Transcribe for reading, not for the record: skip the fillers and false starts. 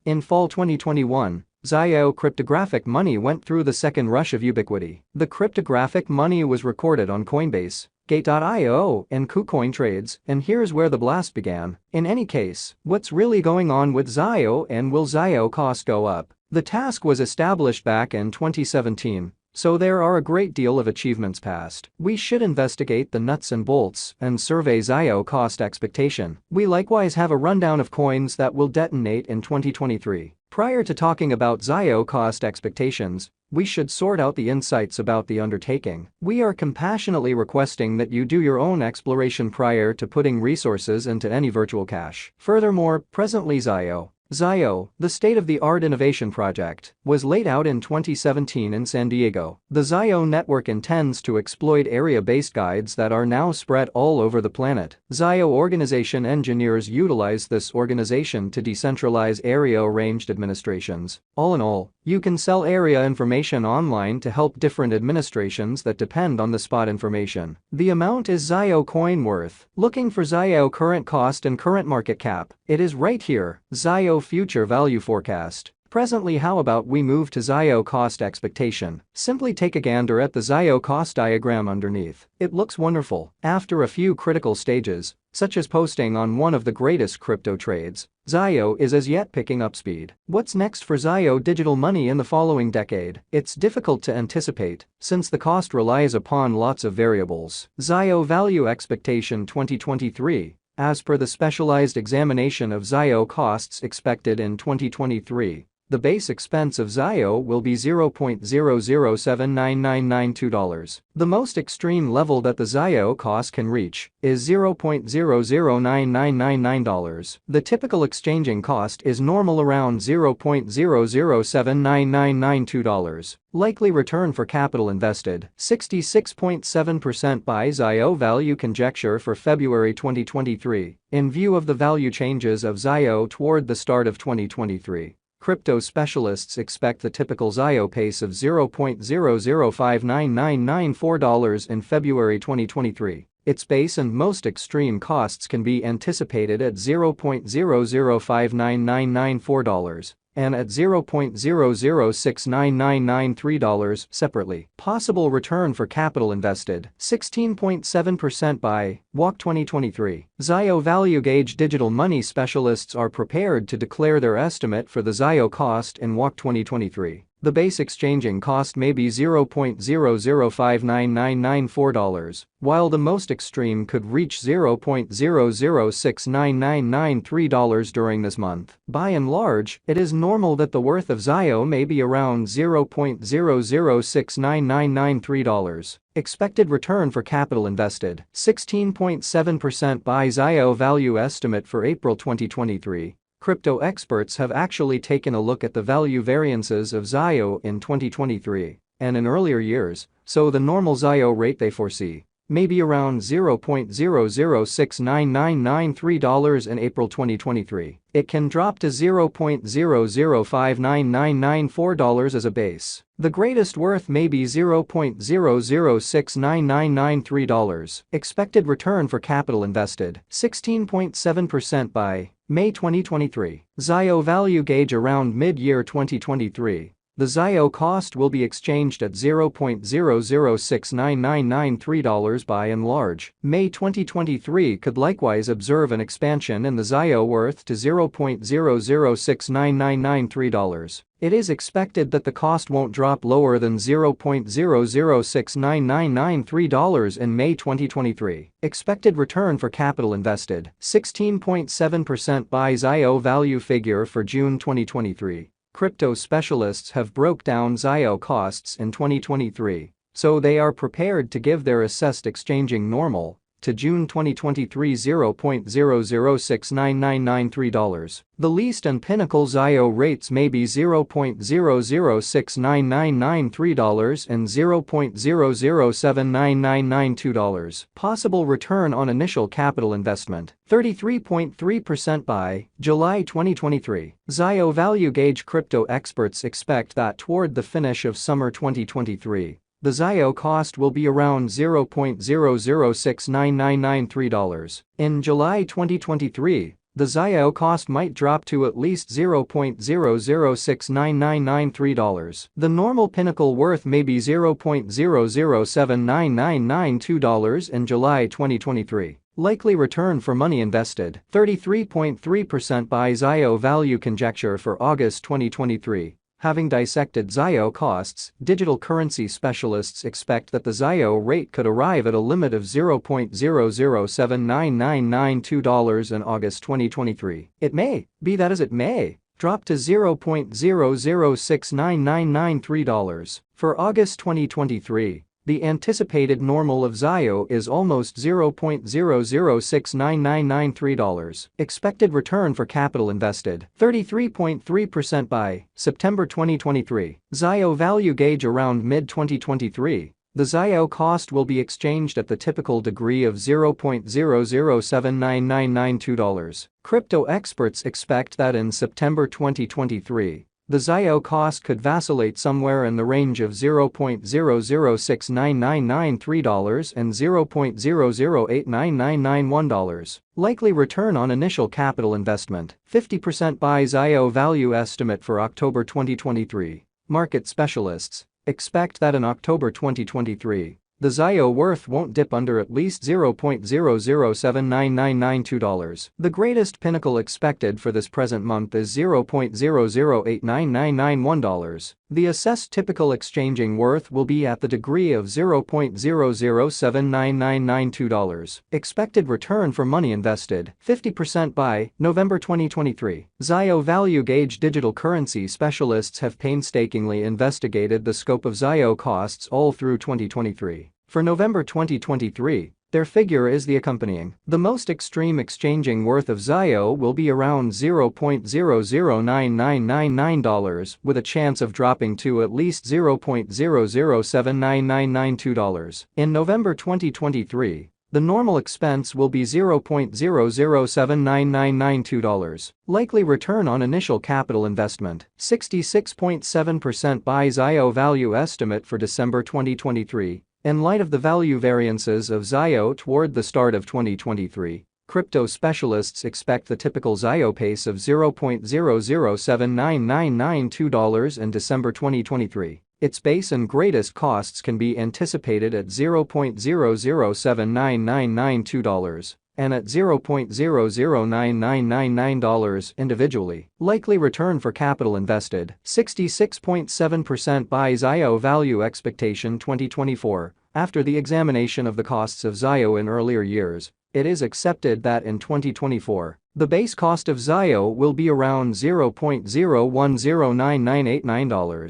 In fall 2021, ZIO cryptographic money went through the second rush of ubiquity. The cryptographic money was recorded on Coinbase, Gate.io, and KuCoin trades, and here's where the blast began. In any case, what's really going on with ZIO, and will ZIO cost go up? The task was established back in 2017. So there are a great deal of achievements past. We should investigate the nuts and bolts and survey ZIO cost expectation. We likewise have a rundown of coins that will detonate in 2023. Prior to talking about ZIO cost expectations, we should sort out the insights about the undertaking. We are compassionately requesting that you do your own exploration prior to putting resources into any virtual cash. Furthermore, presently ZIO, the state-of-the-art innovation project, was laid out in 2017 in San Diego. The ZIO network intends to exploit area-based guides that are now spread all over the planet. ZIO organization engineers utilize this organization to decentralize area-arranged administrations. All in all, you can sell area information online to help different administrations that depend on the spot information. The amount is ZIO coin worth. Looking for ZIO current cost and current market cap? It is right here, ZIO future value forecast. Presently, how about we move to ZIO cost expectation? Simply take a gander at the ZIO cost diagram underneath. It looks wonderful. After a few critical stages, such as posting on one of the greatest crypto trades, ZIO is as yet picking up speed. What's next for ZIO digital money in the following decade? It's difficult to anticipate, since the cost relies upon lots of variables. ZIO value expectation 2023. As per the specialized examination of ZIO costs expected in 2023, the base expense of ZIO will be $0.0079992. The most extreme level that the ZIO cost can reach is $0.009999. The typical exchanging cost is normal around $0.00799992. Likely return for capital invested, 66.7% by ZIO value conjecture for February 2023, in view of the value changes of ZIO toward the start of 2023. Crypto specialists expect the typical ZIO pace of $0.00599994 in February 2023. Its base and most extreme costs can be anticipated at $0.00599994 and at $0.00699993 separately. Possible return for capital invested, 16.7% by WAC 2023. ZIO value gauge digital money specialists are prepared to declare their estimate for the ZIO cost in WAC 2023. The base exchanging cost may be $0.00599994, while the most extreme could reach $0.00699993 during this month. By and large, it is normal that the worth of ZIO may be around $0.00699993. Expected return for capital invested, 16.7% by ZIO value estimate for April 2023. Crypto experts have actually taken a look at the value variances of ZIO in 2023 and in earlier years, so the normal ZIO rate they foresee may be around $0.00699993 in April 2023. It can drop to $0.00599994 as a base. The greatest worth may be $0.00699993. Expected return for capital invested, 16.7% by May 2023. ZIO value gauge around mid-year 2023. The ZIO cost will be exchanged at $0.00699993 by and large. May 2023 could likewise observe an expansion in the ZIO worth to $0.00699993. It is expected that the cost won't drop lower than $0.00699993 in May 2023. Expected return for capital invested, 16.7% by ZIO value figure for June 2023. Crypto specialists have broke down ZIO costs in 2023, so they are prepared to give their assessed exchanging normal to June 2023 $0.00699993. The least and pinnacle ZIO rates may be $0.00699993 and $0.00799992. Possible return on initial capital investment, 33.3% by July 2023. ZIO value gauge crypto experts expect that toward the finish of summer 2023, the ZIO cost will be around $0.00699993. In July 2023, the ZIO cost might drop to at least $0.0069993. The normal pinnacle worth may be $0.0079992 in July 2023. Likely return for money invested, 33.3% by ZIO value conjecture for August 2023. Having dissected ZIO costs, digital currency specialists expect that the ZIO rate could arrive at a limit of $0.0079992 in August 2023. It may, be that as it may, drop to $0.0069993. For August 2023, the anticipated normal of ZIO is almost $0.0069993. Expected return for capital invested, 33.3% by September 2023. ZIO value gauge around mid-2023. The ZIO cost will be exchanged at the typical degree of $0.0079992. Crypto experts expect that in September 2023, the ZIO cost could vacillate somewhere in the range of $0.0069993 and $0.0089991. Likely return on initial capital investment, 50% by ZIO value estimate for October 2023. Market specialists expect that in October 2023, the ZIO worth won't dip under at least $0.0079992. The greatest pinnacle expected for this present month is $0.0089991. The assessed typical exchanging worth will be at the degree of $0.0079992. Expected return for money invested, 50% by November 2023. ZIO value gauge digital currency specialists have painstakingly investigated the scope of ZIO costs all through 2023. For November 2023, their figure is the accompanying. The most extreme exchanging worth of ZIO will be around $0.0099999, with a chance of dropping to at least $0.0079992. In November 2023, the normal expense will be $0.0079992. Likely return on initial capital investment, 66.7% by ZIO value estimate for December 2023. In light of the value variances of ZIO toward the start of 2023, crypto specialists expect the typical ZIO pace of $0.0079992 in December 2023. Its base and greatest costs can be anticipated at $0.0079992 and at $0.0099999 individually. Likely return for capital invested, 66.7% by ZIO value expectation 2024. After the examination of the costs of ZIO in earlier years, it is accepted that in 2024, the base cost of ZIO will be around $0.0109989.